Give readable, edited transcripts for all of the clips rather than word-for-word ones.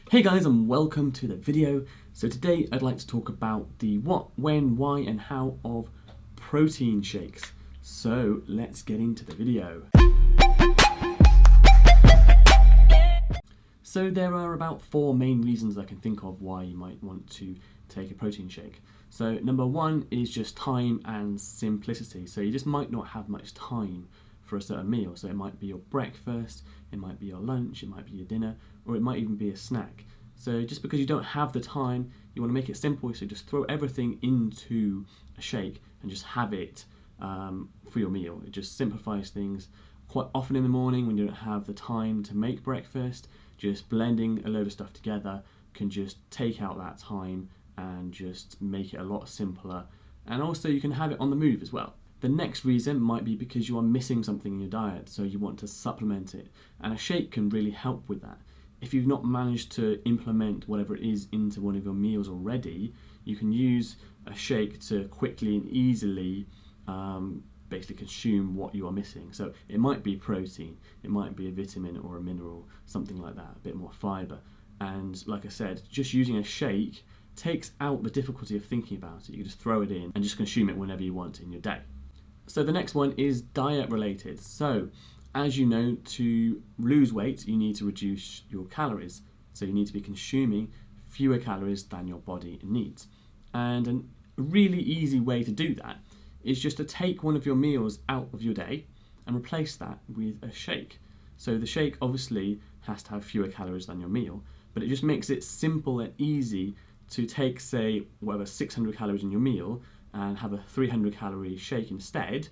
Hey guys, and welcome to the video. So today I'd like to talk about the what, when, why and how of protein shakes. So let's get into the video. So there are about 4 main reasons I can think of why you might want to take a protein shake. So number 1 is just time and simplicity. So you just might not have much time for a certain meal. So it might be your breakfast, it might be your lunch, it might be your dinner, or it might even be a snack. So just because you don't have the time, you want to make it simple, so just throw everything into a shake and just have it for your meal. It just simplifies things. Quite often in the morning when you don't have the time to make breakfast, just blending a load of stuff together can just take out that time and just make it a lot simpler. And also you can have it on the move as well. The next reason might be because you are missing something in your diet, so you want to supplement it, and a shake can really help with that. If you've not managed to implement whatever it is into one of your meals already, you can use a shake to quickly and easily basically consume what you are missing. So it might be protein, it might be a vitamin or a mineral, something like that, a bit more fibre. And like I said, just using a shake takes out the difficulty of thinking about it. You can just throw it in and just consume it whenever you want in your day. So the next one is diet related. So as you know, to lose weight, you need to reduce your calories. So you need to be consuming fewer calories than your body needs. And a really easy way to do that is just to take one of your meals out of your day and replace that with a shake. So the shake obviously has to have fewer calories than your meal, but it just makes it simple and easy to take, say, whatever 600 calories in your meal and have a 300 calorie shake instead,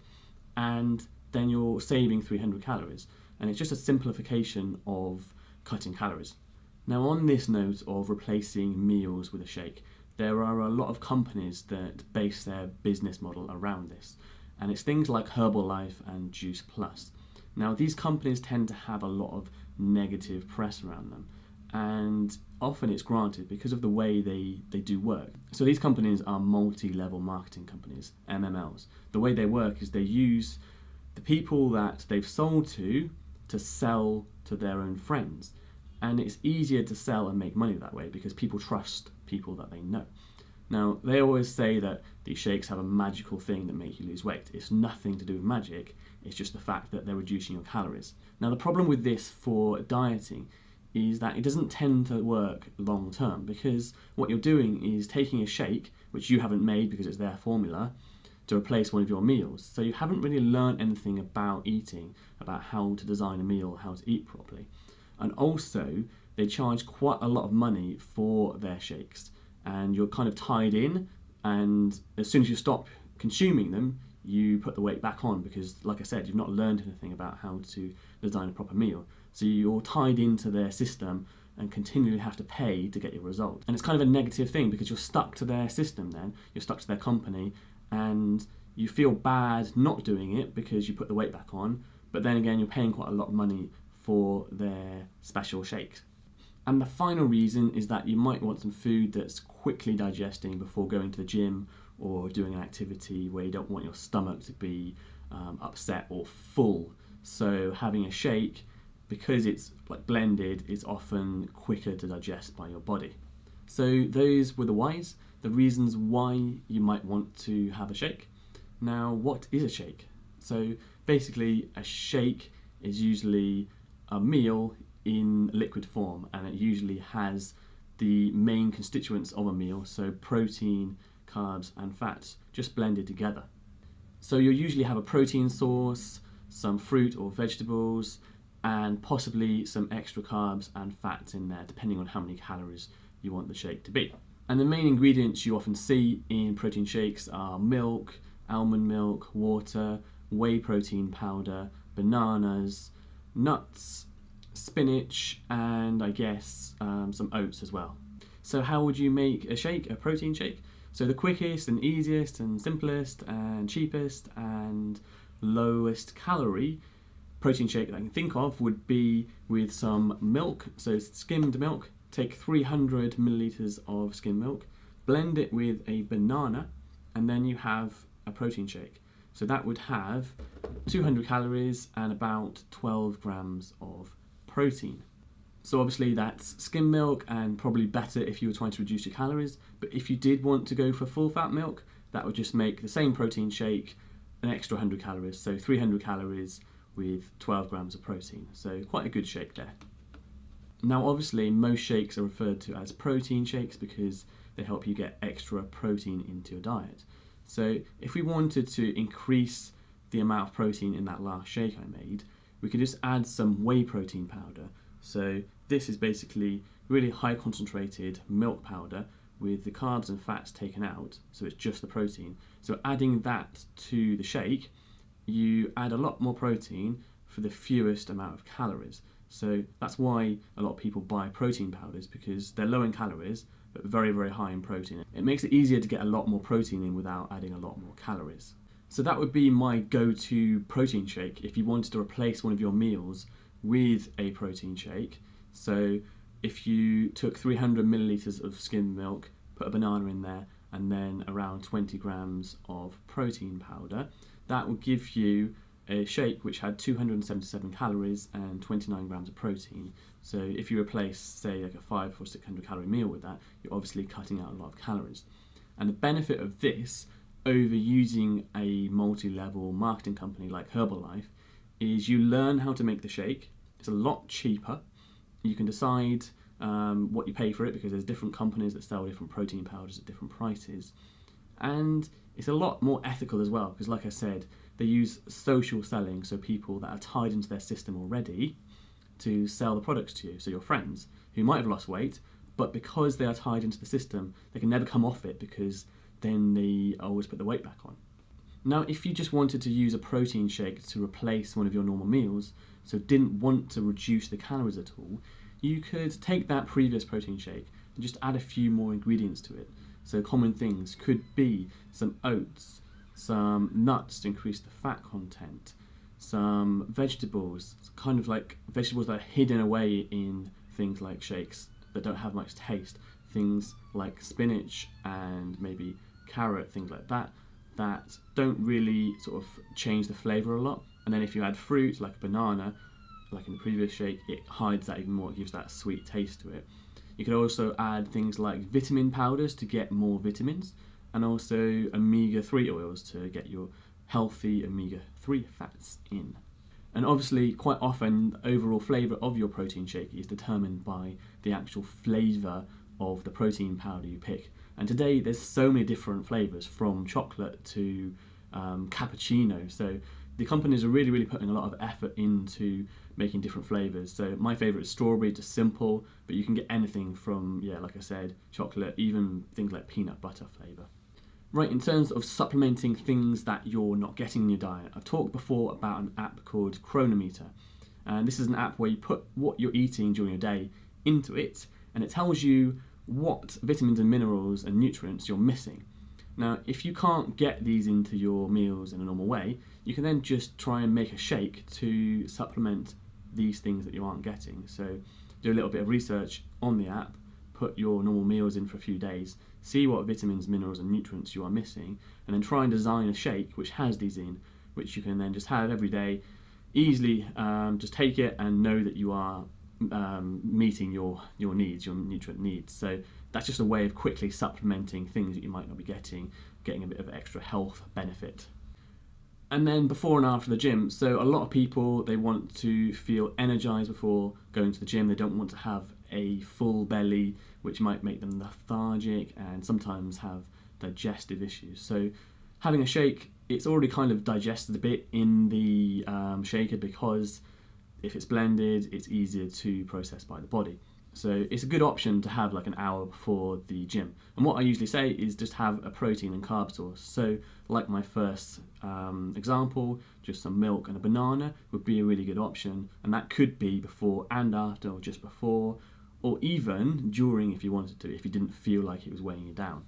and then you're saving 300 calories. And it's just a simplification of cutting calories. Now on this note of replacing meals with a shake, there are a lot of companies that base their business model around this. And it's things like Herbalife and Juice Plus. Now these companies tend to have a lot of negative press around them. And often it's granted because of the way they do work. So these companies are multi-level marketing companies, MMLs. The way they work is they use the people that they've sold to sell to their own friends. And it's easier to sell and make money that way because people trust people that they know. Now, they always say that these shakes have a magical thing that make you lose weight. It's nothing to do with magic, it's just the fact that they're reducing your calories. Now, the problem with this for dieting is that it doesn't tend to work long term, because what you're doing is taking a shake, which you haven't made because it's their formula, to replace one of your meals. So you haven't really learned anything about eating, about how to design a meal, how to eat properly. And also, they charge quite a lot of money for their shakes, and you're kind of tied in, and as soon as you stop consuming them, you put the weight back on because, like I said, you've not learned anything about how to design a proper meal. So you're tied into their system and continually have to pay to get your result. And it's kind of a negative thing because you're stuck to their system then, you're stuck to their company, and you feel bad not doing it because you put the weight back on, but then again you're paying quite a lot of money for their special shakes. And the final reason is that you might want some food that's quickly digesting before going to the gym or doing an activity where you don't want your stomach to be upset or full. So having a shake, because it's like blended, is often quicker to digest by your body. So those were the whys, the reasons why you might want to have a shake. Now, what is a shake? So basically, a shake is usually a meal in liquid form, and it usually has the main constituents of a meal, so protein, carbs and fats, just blended together. So you'll usually have a protein source, some fruit or vegetables, and possibly some extra carbs and fats in there, depending on how many calories you want the shake to be. And the main ingredients you often see in protein shakes are milk, almond milk, water, whey protein powder, bananas, nuts, spinach, and I guess some oats as well. So how would you make a shake, a protein shake? So the quickest and easiest and simplest and cheapest and lowest calorie protein shake that I can think of would be with some milk, so skimmed milk. Take 300 milliliters of skimmed milk, blend it with a banana, and then you have a protein shake. So that would have 200 calories and about 12 grams of protein. So obviously that's skim milk, and probably better if you were trying to reduce your calories. But if you did want to go for full fat milk, that would just make the same protein shake an extra 100 calories. So 300 calories with 12 grams of protein. So quite a good shake there. Now obviously most shakes are referred to as protein shakes because they help you get extra protein into your diet. So if we wanted to increase the amount of protein in that last shake I made, we could just add some whey protein powder. So this is basically really high concentrated milk powder with the carbs and fats taken out, so it's just the protein. So adding that to the shake, you add a lot more protein for the fewest amount of calories. So that's why a lot of people buy protein powders, because they're low in calories but very, very high in protein. It makes it easier to get a lot more protein in without adding a lot more calories. So that would be my go-to protein shake if you wanted to replace one of your meals with a protein shake. So if you took 300 millilitres of skimmed milk, put a banana in there, and then around 20 grams of protein powder, that would give you a shake which had 277 calories and 29 grams of protein. So if you replace, say, like a 500 or 600 calorie meal with that, you're obviously cutting out a lot of calories. And the benefit of this over using a multi-level marketing company like Herbalife is you learn how to make the shake. It's a lot cheaper. You can decide what you pay for it, because there's different companies that sell different protein powders at different prices. And it's a lot more ethical as well, because like I said, they use social selling, so people that are tied into their system already to sell the products to you. So your friends who might have lost weight, but because they are tied into the system, they can never come off it, because then they always put the weight back on. Now, if you just wanted to use a protein shake to replace one of your normal meals, so didn't want to reduce the calories at all, you could take that previous protein shake and just add a few more ingredients to it. So common things could be some oats, some nuts to increase the fat content, some vegetables, kind of like vegetables that are hidden away in things like shakes that don't have much taste, things like spinach and maybe carrot, things like that, that don't really sort of change the flavour a lot. And then if you add fruit like a banana, like in the previous shake, it hides that even more, it gives that sweet taste to it. You could also add things like vitamin powders to get more vitamins, and also omega-3 oils to get your healthy omega-3 fats in. And obviously, quite often, the overall flavour of your protein shake is determined by the actual flavour of the protein powder you pick. And today, there's so many different flavours, from chocolate to cappuccino. So the companies are really, really putting a lot of effort into making different flavours. So my favourite is strawberry, just simple, but you can get anything from, yeah, like I said, chocolate, even things like peanut butter flavour. Right, in terms of supplementing things that you're not getting in your diet, I've talked before about an app called Chronometer. And this is an app where you put what you're eating during your day into it, and it tells you what vitamins and minerals and nutrients you're missing. Now, if you can't get these into your meals in a normal way, you can then just try and make a shake to supplement these things that you aren't getting. So do a little bit of research on the app, put your normal meals in for a few days, see what vitamins, minerals and nutrients you are missing, and then try and design a shake which has these in, which you can then just have every day, easily just take it and know that you are meeting your needs, your nutrient needs. So that's just a way of quickly supplementing things that you might not be getting a bit of extra health benefit. And then before and after the gym, so a lot of people, they want to feel energized before going to the gym. They don't want to have a full belly, which might make them lethargic and sometimes have digestive issues. So having a shake, it's already kind of digested a bit in the shaker, because if it's blended, it's easier to process by the body. So it's a good option to have like an hour before the gym. And what I usually say is just have a protein and carb source. So like my first example, just some milk and a banana would be a really good option. And that could be before and after, or just before, or even during if you wanted to, if you didn't feel like it was weighing you down.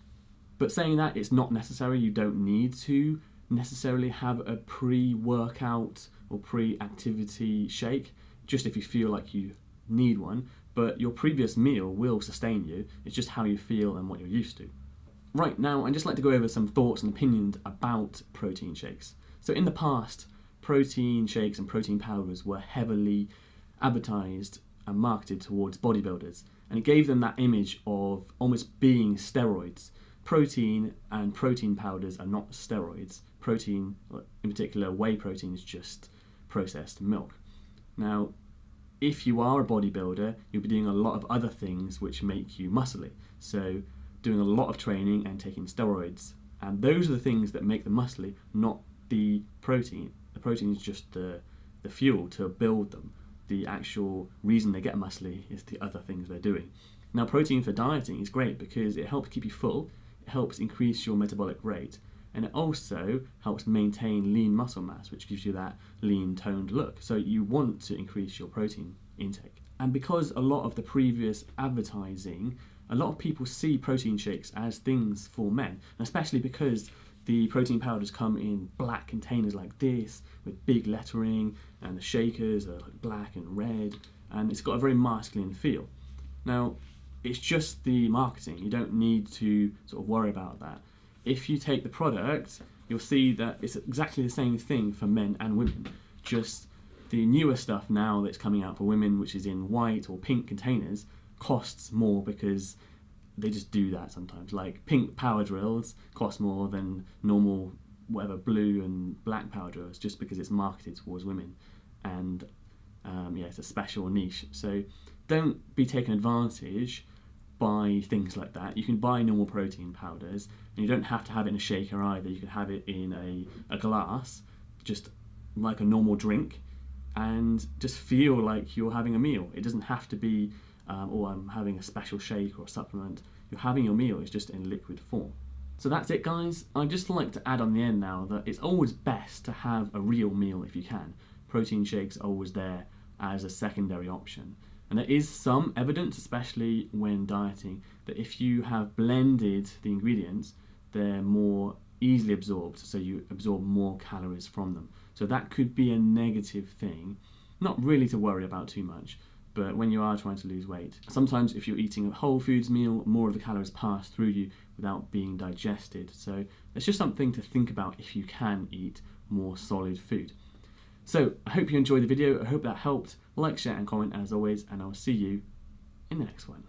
But saying that, it's not necessary. You don't need to necessarily have a pre-workout or pre-activity shake, just if you feel like you need one. But your previous meal will sustain you. It's just how you feel and what you're used to. Right, now I'd just like to go over some thoughts and opinions about protein shakes. So in the past, protein shakes and protein powders were heavily advertised and marketed towards bodybuilders, and it gave them that image of almost being steroids. Protein and protein powders are not steroids. Protein, in particular whey protein, is just processed milk. Now, if you are a bodybuilder, you'll be doing a lot of other things which make you muscly. So doing a lot of training and taking steroids. And those are the things that make them muscly, not the protein. The protein is just the fuel to build them. The actual reason they get muscly is the other things they're doing. Now, protein for dieting is great because it helps keep you full, it helps increase your metabolic rate, and it also helps maintain lean muscle mass, which gives you that lean, toned look. So you want to increase your protein intake. And because a lot of the previous advertising, a lot of people see protein shakes as things for men, and especially because the protein powders come in black containers like this with big lettering, and the shakers are like black and red, and it's got a very masculine feel. Now, it's just the marketing. You don't need to sort of worry about that. If you take the product, you'll see that it's exactly the same thing for men and women. Just the newer stuff now that's coming out for women, which is in white or pink containers, costs more because they just do that sometimes. Like pink power drills cost more than normal whatever blue and black power drills, just because it's marketed towards women, and it's a special niche. So don't be taken advantage by things like that. You can buy normal protein powders, and you don't have to have it in a shaker either. You can have it in a glass, just like a normal drink, and just feel like you're having a meal. It doesn't have to be, I'm having a special shake or a supplement. You're having your meal, it's just in liquid form. So that's it, guys. I'd just like to add on the end now that it's always best to have a real meal if you can. Protein shakes are always there as a secondary option. And there is some evidence, especially when dieting, that if you have blended the ingredients, they're more easily absorbed, so you absorb more calories from them. So that could be a negative thing, not really to worry about too much, but when you are trying to lose weight. Sometimes if you're eating a whole foods meal, more of the calories pass through you without being digested. So it's just something to think about if you can eat more solid food. So I hope you enjoyed the video. I hope that helped. Like, share and comment as always, and I'll see you in the next one.